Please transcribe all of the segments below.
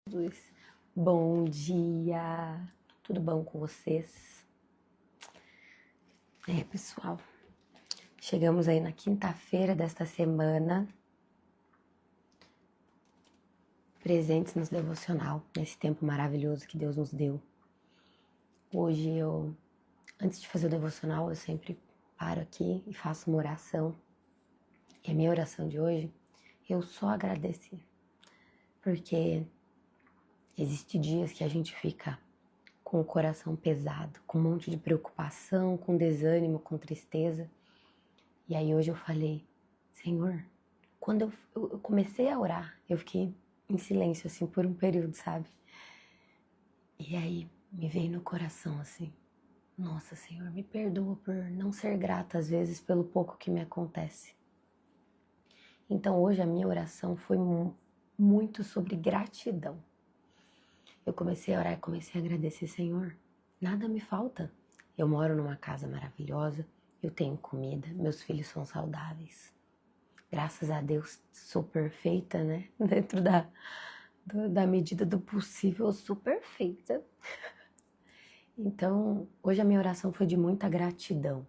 Jesus. Bom dia! Tudo bom com vocês? Pessoal, chegamos aí na quinta-feira desta semana, presentes no devocional, nesse tempo maravilhoso que Deus nos deu. Hoje antes de fazer o devocional, eu sempre paro aqui e faço uma oração. E a minha oração de hoje, eu só agradeci, porque existem dias que a gente fica com o coração pesado, com um monte de preocupação, com desânimo, com tristeza. E aí hoje eu falei, Senhor, quando eu comecei a orar, eu fiquei em silêncio assim por um período, sabe? E aí me veio no coração assim, nossa, Senhor, me perdoa por não ser grata às vezes pelo pouco que me acontece. Então hoje a minha oração foi muito sobre gratidão. Eu comecei a orar e comecei a agradecer, Senhor, nada me falta. Eu moro numa casa maravilhosa, eu tenho comida, meus filhos são saudáveis. Graças a Deus, sou perfeita, né? Dentro da medida do possível, eu sou perfeita. Então, hoje a minha oração foi de muita gratidão.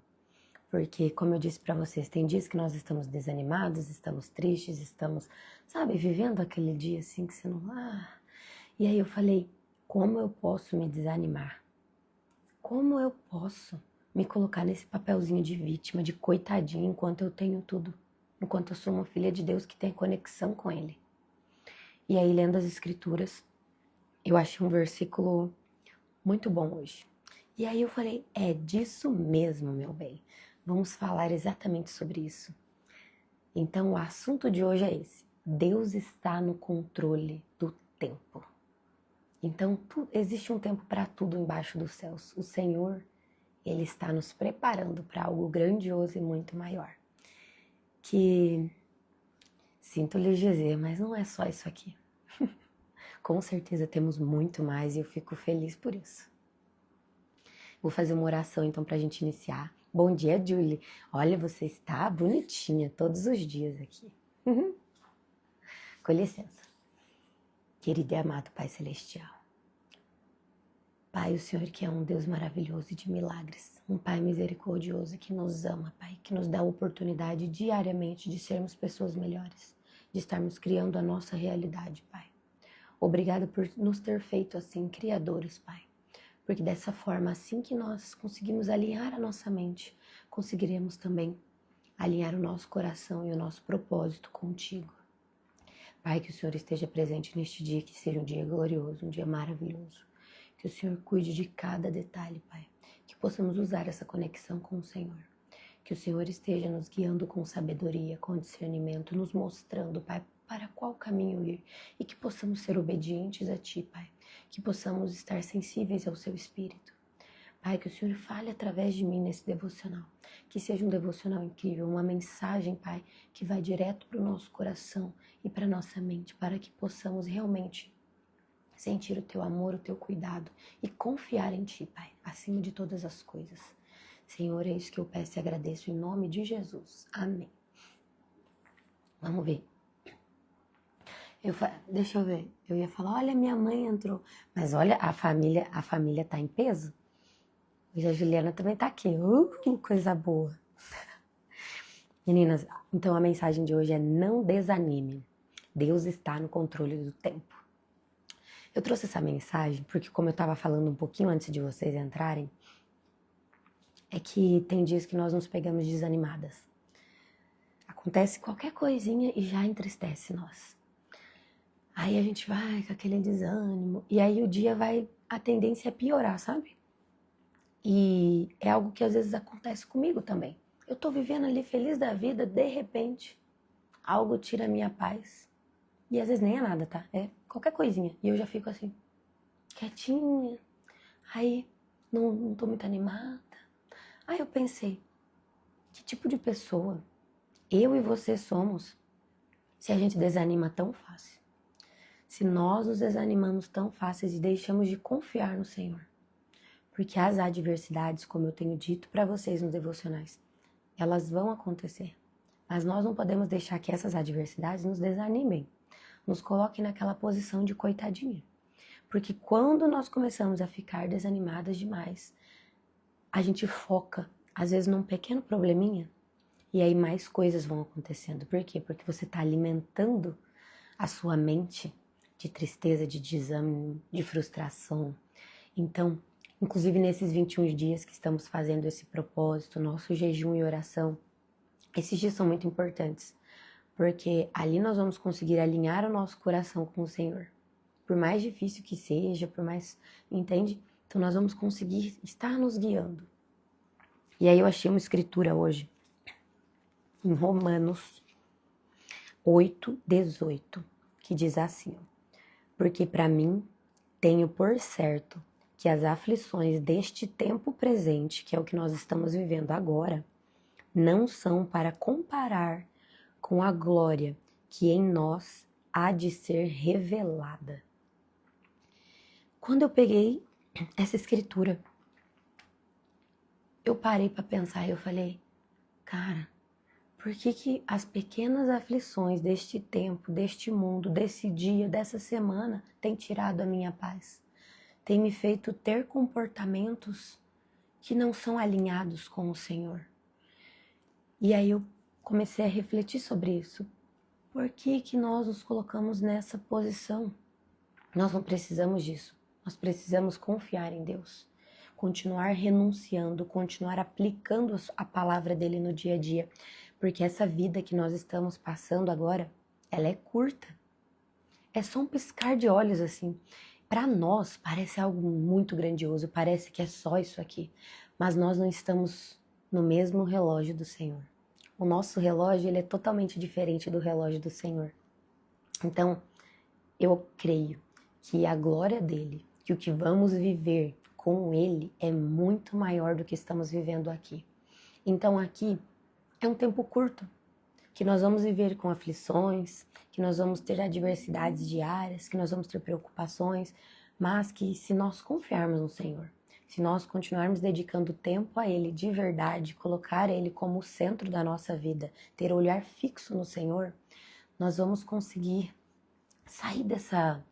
Porque, como eu disse pra vocês, tem dias que nós estamos desanimados, estamos tristes, estamos, sabe, vivendo aquele dia assim que você não... E aí eu falei, como eu posso me desanimar? Como eu posso me colocar nesse papelzinho de vítima, de coitadinha, enquanto eu tenho tudo? Enquanto eu sou uma filha de Deus que tem conexão com Ele. E aí, lendo as Escrituras, eu achei um versículo muito bom hoje. E aí eu falei, é disso mesmo, meu bem. Vamos falar exatamente sobre isso. Então, o assunto de hoje é esse. Deus está no controle do tempo. Então, existe um tempo para tudo embaixo dos céus. O Senhor, Ele está nos preparando para algo grandioso e muito maior. Que, sinto lhes dizer, mas não é só isso aqui. Com certeza temos muito mais e eu fico feliz por isso. Vou fazer uma oração então para a gente iniciar. Bom dia, Julie. Olha, você está bonitinha todos os dias aqui. Com licença. Querido e amado Pai Celestial. Pai, o Senhor que é um Deus maravilhoso e de milagres. Um Pai misericordioso que nos ama, Pai. Que nos dá a oportunidade diariamente de sermos pessoas melhores. De estarmos criando a nossa realidade, Pai. Obrigada por nos ter feito assim, criadores, Pai. Porque dessa forma, assim que nós conseguimos alinhar a nossa mente, conseguiremos também alinhar o nosso coração e o nosso propósito contigo. Pai, que o Senhor esteja presente neste dia, que seja um dia glorioso, um dia maravilhoso. Que o Senhor cuide de cada detalhe, Pai. Que possamos usar essa conexão com o Senhor. Que o Senhor esteja nos guiando com sabedoria, com discernimento, nos mostrando, Pai, para qual caminho ir. E que possamos ser obedientes a Ti, Pai. Que possamos estar sensíveis ao Seu Espírito. Pai, que o Senhor fale através de mim nesse devocional. Que seja um devocional incrível, uma mensagem, Pai, que vai direto para o nosso coração e para a nossa mente, para que possamos realmente sentir o Teu amor, o Teu cuidado e confiar em Ti, Pai, acima de todas as coisas. Senhor, é isso que eu peço e agradeço em nome de Jesus. Amém. Vamos ver. Deixa eu ver. Eu ia falar, olha, minha mãe entrou. Mas olha, a família tá em peso. Hoje a Juliana também tá aqui. Coisa boa. Meninas, então a mensagem de hoje é não desanime. Deus está no controle do tempo. Eu trouxe essa mensagem porque, como eu estava falando um pouquinho antes de vocês entrarem, é que tem dias que nós nos pegamos desanimadas. Acontece qualquer coisinha e já entristece nós. Aí a gente vai com aquele desânimo e aí o dia a tendência é piorar, sabe? E é algo que às vezes acontece comigo também. Eu tô vivendo ali feliz da vida, de repente, algo tira a minha paz. E às vezes nem é nada, tá? É qualquer coisinha. E eu já fico assim, quietinha. Aí não tô muito animada. Aí eu pensei, que tipo de pessoa eu e você somos se a gente desanima tão fácil? Se nós nos desanimamos tão fáceis e deixamos de confiar no Senhor. Porque as adversidades, como eu tenho dito para vocês nos devocionais, elas vão acontecer. Mas nós não podemos deixar que essas adversidades nos desanimem. nos coloque naquela posição de coitadinha. Porque quando nós começamos a ficar desanimadas demais, a gente foca, às vezes, num pequeno probleminha, e aí mais coisas vão acontecendo. Por quê? Porque você está alimentando a sua mente de tristeza, de desânimo, de frustração. Então, inclusive nesses 21 dias que estamos fazendo esse propósito, nosso jejum e oração, esses dias são muito importantes, porque ali nós vamos conseguir alinhar o nosso coração com o Senhor. Por mais difícil que seja, por mais, entende? Então nós vamos conseguir estar nos guiando. E aí eu achei uma escritura hoje, em Romanos 8:18, que diz assim: porque para mim tenho por certo que as aflições deste tempo presente, que é o que nós estamos vivendo agora, não são para comparar com a glória que em nós há de ser revelada. Quando eu peguei essa escritura, eu parei para pensar e eu falei, cara, por que as pequenas aflições deste tempo, deste mundo, desse dia, dessa semana, têm tirado a minha paz? Tem me feito ter comportamentos que não são alinhados com o Senhor. E aí eu comecei a refletir sobre isso. Por que nós nos colocamos nessa posição? Nós não precisamos disso. Nós precisamos confiar em Deus. Continuar renunciando, continuar aplicando a palavra dele no dia a dia. Porque essa vida que nós estamos passando agora, ela é curta. É só um piscar de olhos assim. Para nós parece algo muito grandioso, parece que é só isso aqui. Mas nós não estamos no mesmo relógio do Senhor. O nosso relógio ele é totalmente diferente do relógio do Senhor. Então, eu creio que a glória dele, que o que vamos viver com ele é muito maior do que estamos vivendo aqui. Então aqui é um tempo curto, que nós vamos viver com aflições, que nós vamos ter adversidades diárias, que nós vamos ter preocupações, mas que se nós confiarmos no Senhor, se nós continuarmos dedicando tempo a Ele de verdade, colocar Ele como o centro da nossa vida, ter o olhar fixo no Senhor, nós vamos conseguir sair dessa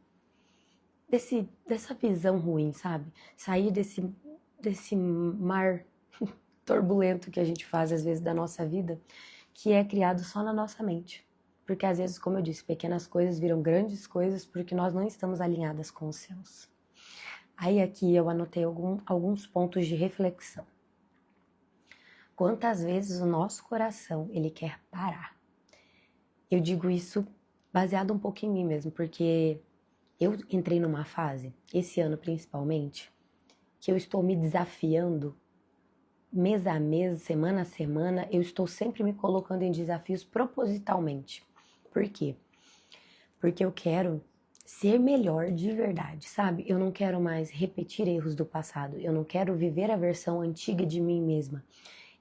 visão ruim, sabe? Sair desse mar turbulento que a gente faz às vezes da nossa vida, que é criado só na nossa mente. Porque às vezes, como eu disse, pequenas coisas viram grandes coisas porque nós não estamos alinhadas com os céus. Aí aqui eu anotei alguns pontos de reflexão. Quantas vezes o nosso coração, ele quer parar? Eu digo isso baseado um pouco em mim mesmo, porque eu entrei numa fase, esse ano principalmente, que eu estou me desafiando mês a mês, semana a semana, eu estou sempre me colocando em desafios propositalmente. Por quê? Porque eu quero ser melhor de verdade, sabe? Eu não quero mais repetir erros do passado, eu não quero viver a versão antiga de mim mesma.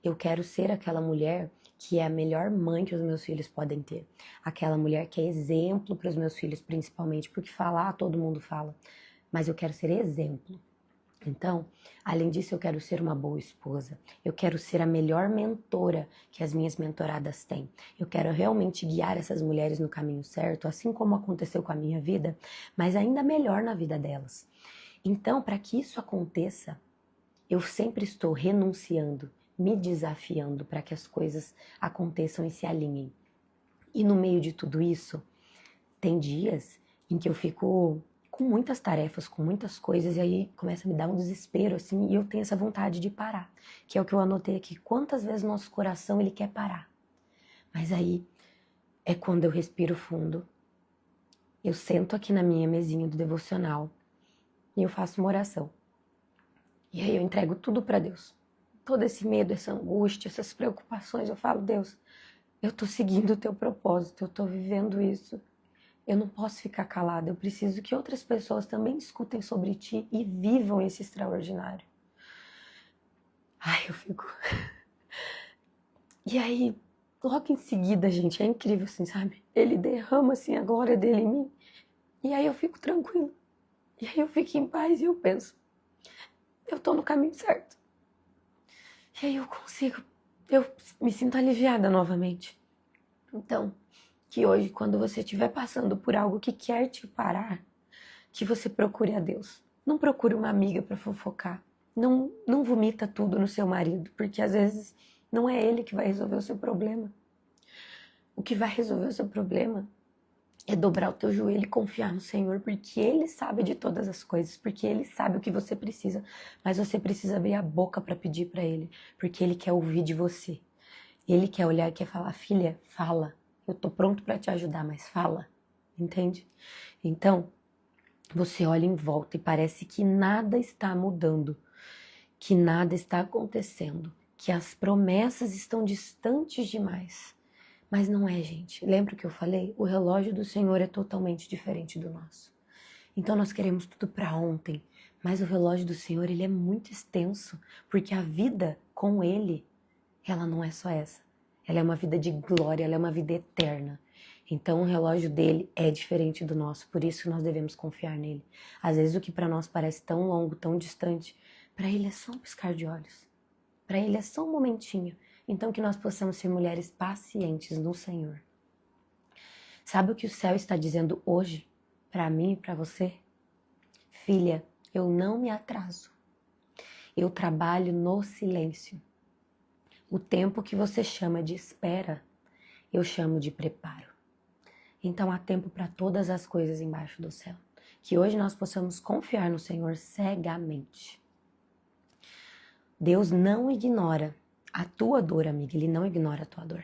Eu quero ser aquela mulher que é a melhor mãe que os meus filhos podem ter. Aquela mulher que é exemplo para os meus filhos, principalmente, porque falar todo mundo fala, mas eu quero ser exemplo. Então, além disso, eu quero ser uma boa esposa. Eu quero ser a melhor mentora que as minhas mentoradas têm. Eu quero realmente guiar essas mulheres no caminho certo, assim como aconteceu com a minha vida, mas ainda melhor na vida delas. Então, para que isso aconteça, eu sempre estou renunciando, me desafiando para que as coisas aconteçam e se alinhem. E no meio de tudo isso, tem dias em que eu fico com muitas tarefas, com muitas coisas, e aí começa a me dar um desespero, assim, e eu tenho essa vontade de parar, que é o que eu anotei aqui. Quantas vezes nosso coração, ele quer parar? Mas aí é quando eu respiro fundo, eu sento aqui na minha mesinha do devocional e eu faço uma oração. E aí eu entrego tudo para Deus. Todo esse medo, essa angústia, essas preocupações, eu falo, Deus, eu tô seguindo o teu propósito, eu tô vivendo isso. Eu não posso ficar calada, eu preciso que outras pessoas também escutem sobre ti e vivam esse extraordinário. Ai, eu fico... E aí, logo em seguida, gente, é incrível assim, sabe? Ele derrama assim a glória dele em mim. E aí eu fico tranquila. E aí eu fico em paz e eu penso, eu tô no caminho certo. E aí eu me sinto aliviada novamente. Então, que hoje, quando você estiver passando por algo que quer te parar, que você procure a Deus. Não procure uma amiga para fofocar. Não vomita tudo no seu marido, porque às vezes não é ele que vai resolver o seu problema. O que vai resolver o seu problema é dobrar o teu joelho e confiar no Senhor, porque Ele sabe de todas as coisas, porque Ele sabe o que você precisa, mas você precisa abrir a boca para pedir para Ele, porque Ele quer ouvir de você. Ele quer olhar e quer falar, filha, fala, eu tô pronto para te ajudar, mas fala, entende? Então, você olha em volta e parece que nada está mudando, que nada está acontecendo, que as promessas estão distantes demais. Mas não é, gente. Lembra que eu falei? O relógio do Senhor é totalmente diferente do nosso. Então nós queremos tudo para ontem, mas o relógio do Senhor, ele é muito extenso, porque a vida com ele, ela não é só essa. Ela é uma vida de glória, ela é uma vida eterna. Então o relógio dele é diferente do nosso, por isso que nós devemos confiar nele. Às vezes o que para nós parece tão longo, tão distante, para ele é só um piscar de olhos. Para ele é só um momentinho. Então que nós possamos ser mulheres pacientes no Senhor. Sabe o que o céu está dizendo hoje para mim e para você? Filha, eu não me atraso. Eu trabalho no silêncio. O tempo que você chama de espera, eu chamo de preparo. Então há tempo para todas as coisas embaixo do céu. Que hoje nós possamos confiar no Senhor cegamente. Deus não ignora a tua dor, amiga. Ele não ignora a tua dor.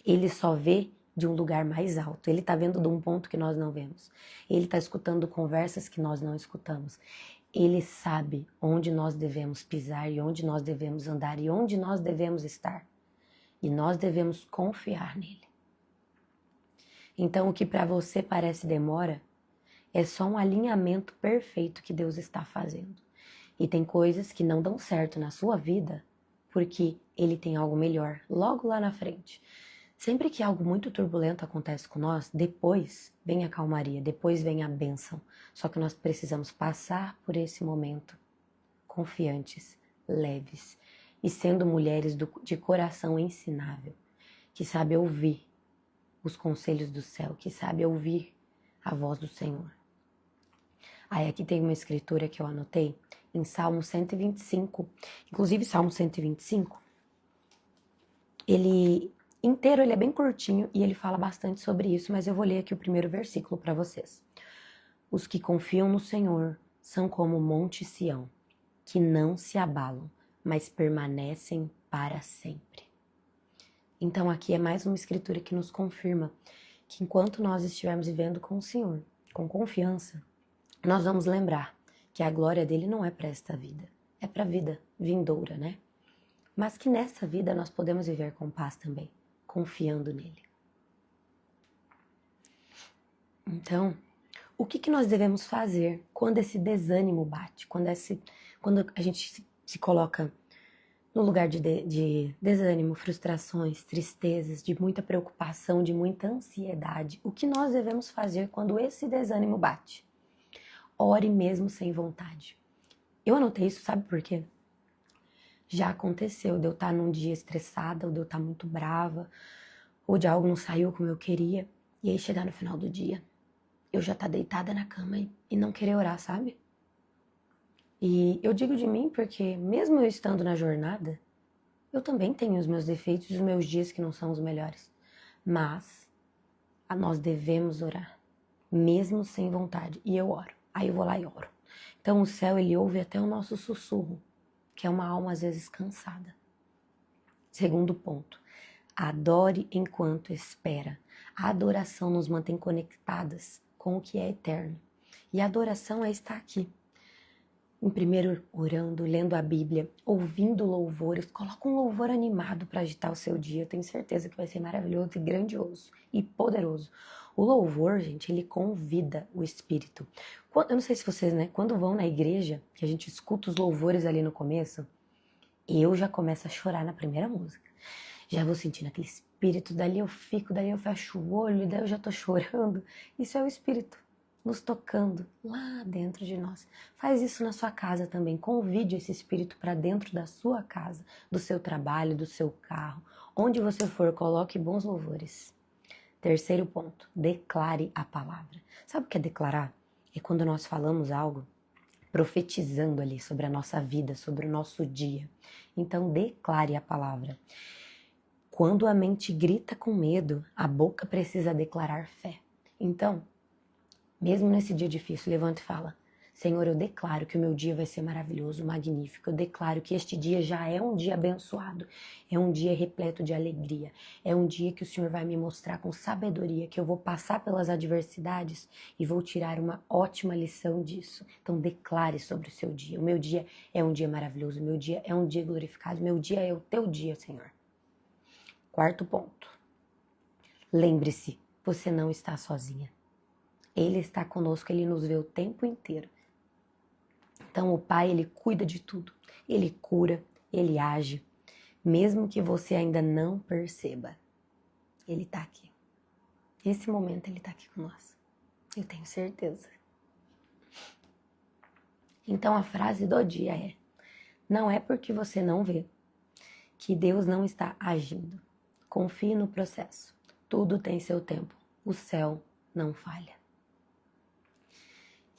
Ele só vê de um lugar mais alto. Ele está vendo de um ponto que nós não vemos. Ele está escutando conversas que nós não escutamos. Ele sabe onde nós devemos pisar e onde nós devemos andar e onde nós devemos estar. E nós devemos confiar nele. Então, o que para você parece demora é só um alinhamento perfeito que Deus está fazendo. E tem coisas que não dão certo na sua vida porque ele tem algo melhor logo lá na frente. Sempre que algo muito turbulento acontece com nós, depois vem a calmaria, depois vem a bênção. Só que nós precisamos passar por esse momento confiantes, leves e sendo mulheres de coração ensinável, que sabe ouvir os conselhos do céu, que sabe ouvir a voz do Senhor. Aí aqui tem uma escritura que eu anotei em Salmo 125. Inclusive, Salmo 125, ele inteiro, ele é bem curtinho e ele fala bastante sobre isso, mas eu vou ler aqui o primeiro versículo para vocês. Os que confiam no Senhor são como o monte Sião, que não se abalam, mas permanecem para sempre. Então aqui é mais uma escritura que nos confirma que enquanto nós estivermos vivendo com o Senhor, com confiança, nós vamos lembrar que a glória dele não é para esta vida, é para a vida vindoura, né? Mas que nessa vida nós podemos viver com paz também, confiando nele. Então, o que nós devemos fazer quando esse desânimo bate, quando a gente se coloca no lugar de desânimo, frustrações, tristezas, de muita preocupação, de muita ansiedade? O que nós devemos fazer quando esse desânimo bate? Ore mesmo sem vontade. Eu anotei isso, sabe por quê? Já aconteceu de eu estar num dia estressada, ou de eu estar muito brava, ou de algo não saiu como eu queria, e aí chegar no final do dia, eu já estar deitada na cama e não querer orar, sabe? E eu digo de mim porque, mesmo eu estando na jornada, eu também tenho os meus defeitos e os meus dias que não são os melhores. Mas nós devemos orar, mesmo sem vontade. E eu oro. Aí eu vou lá e oro. Então o céu, ele ouve até o nosso sussurro, que é uma alma às vezes cansada. Segundo ponto, adore enquanto espera. A adoração nos mantém conectadas com o que é eterno. E a adoração é estar aqui. Em primeiro, orando, lendo a Bíblia, ouvindo louvores. Coloca um louvor animado para agitar o seu dia. Eu tenho certeza que vai ser maravilhoso e grandioso e poderoso. O louvor, gente, ele convida o Espírito. Eu não sei se vocês, né, quando vão na igreja, que a gente escuta os louvores ali no começo, eu já começo a chorar na primeira música. Já vou sentindo aquele Espírito, dali eu fecho o olho, daí eu já tô chorando. Isso é o Espírito nos tocando lá dentro de nós. Faz isso na sua casa também. Convide esse Espírito para dentro da sua casa, do seu trabalho, do seu carro. Onde você for, coloque bons louvores. Terceiro ponto, declare a palavra. Sabe o que é declarar? É quando nós falamos algo profetizando ali sobre a nossa vida, sobre o nosso dia. Então, declare a palavra. Quando a mente grita com medo, a boca precisa declarar fé. Então, mesmo nesse dia difícil, levanta e fala: Senhor, eu declaro que o meu dia vai ser maravilhoso, magnífico. Eu declaro que este dia já é um dia abençoado. É um dia repleto de alegria. É um dia que o Senhor vai me mostrar com sabedoria que eu vou passar pelas adversidades e vou tirar uma ótima lição disso. Então declare sobre o seu dia. O meu dia é um dia maravilhoso. O meu dia é um dia glorificado. O meu dia é o teu dia, Senhor. Quarto ponto. Lembre-se, você não está sozinha. Ele está conosco, Ele nos vê o tempo inteiro. Então o Pai, Ele cuida de tudo. Ele cura, Ele age. Mesmo que você ainda não perceba, Ele está aqui. Nesse momento Ele está aqui com nós. Eu tenho certeza. Então a frase do dia é: não é porque você não vê que Deus não está agindo. Confie no processo. Tudo tem seu tempo. O céu não falha.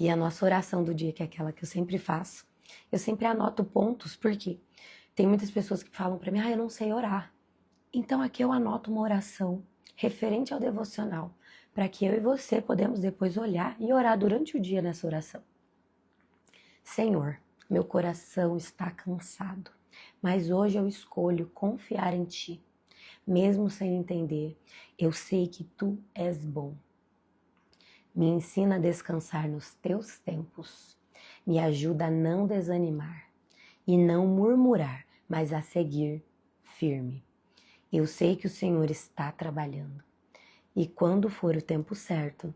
E a nossa oração do dia, que é aquela que eu sempre faço, eu sempre anoto pontos, porque tem muitas pessoas que falam para mim: eu não sei orar. Então aqui eu anoto uma oração referente ao devocional, para que eu e você podemos depois olhar e orar durante o dia nessa oração. Senhor, meu coração está cansado, mas hoje eu escolho confiar em Ti. Mesmo sem entender, eu sei que Tu és bom. Me ensina a descansar nos teus tempos. Me ajuda a não desanimar e não murmurar, mas a seguir firme. Eu sei que o Senhor está trabalhando e quando for o tempo certo,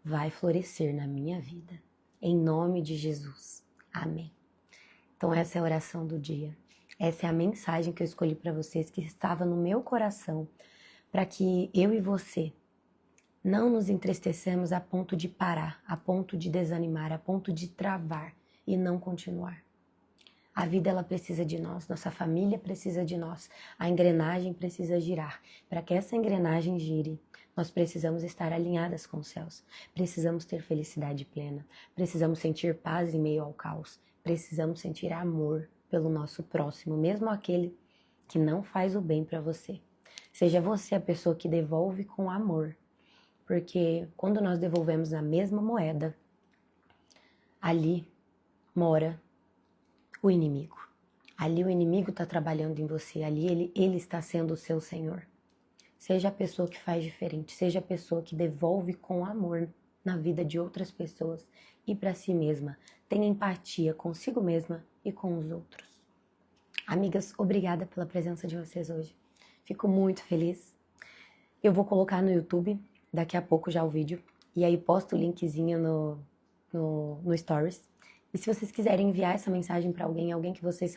vai florescer na minha vida. Em nome de Jesus. Amém. Então essa é a oração do dia. Essa é a mensagem que eu escolhi para vocês, que estava no meu coração, para que eu e você não nos entristecemos a ponto de parar, a ponto de desanimar, a ponto de travar e não continuar. A vida, ela precisa de nós, nossa família precisa de nós, a engrenagem precisa girar. Para que essa engrenagem gire, nós precisamos estar alinhadas com os céus, precisamos ter felicidade plena, precisamos sentir paz em meio ao caos, precisamos sentir amor pelo nosso próximo, mesmo aquele que não faz o bem para você. Seja você a pessoa que devolve com amor. Porque quando nós devolvemos a mesma moeda, ali mora o inimigo. Ali o inimigo está trabalhando em você, ali ele está sendo o seu senhor. Seja a pessoa que faz diferente, seja a pessoa que devolve com amor na vida de outras pessoas e para si mesma. Tenha empatia consigo mesma e com os outros. Amigas, obrigada pela presença de vocês hoje. Fico muito feliz. Eu vou colocar no YouTube daqui a pouco já o vídeo, e aí posto o linkzinho no Stories. E se vocês quiserem enviar essa mensagem para alguém que vocês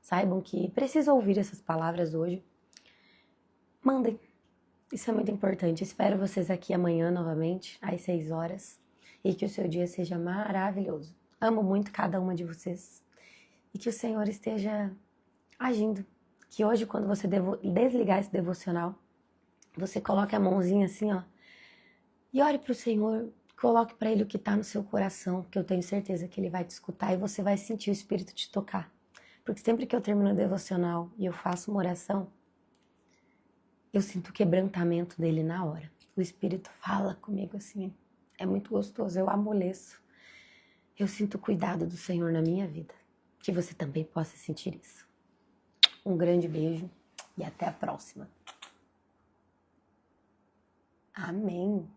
saibam que precisa ouvir essas palavras hoje, mandem. Isso é muito importante. Espero vocês aqui amanhã novamente, às 6 horas, e que o seu dia seja maravilhoso. Amo muito cada uma de vocês, e que o Senhor esteja agindo. Que hoje, quando você desligar esse devocional, você coloque a mãozinha assim, ó, e ore para o Senhor, coloque para Ele o que está no seu coração, que eu tenho certeza que Ele vai te escutar e você vai sentir o Espírito te tocar. Porque sempre que eu termino o devocional e eu faço uma oração, eu sinto o quebrantamento dele na hora. O Espírito fala comigo assim, é muito gostoso, eu amoleço. Eu sinto o cuidado do Senhor na minha vida. Que você também possa sentir isso. Um grande beijo e até a próxima. Amém.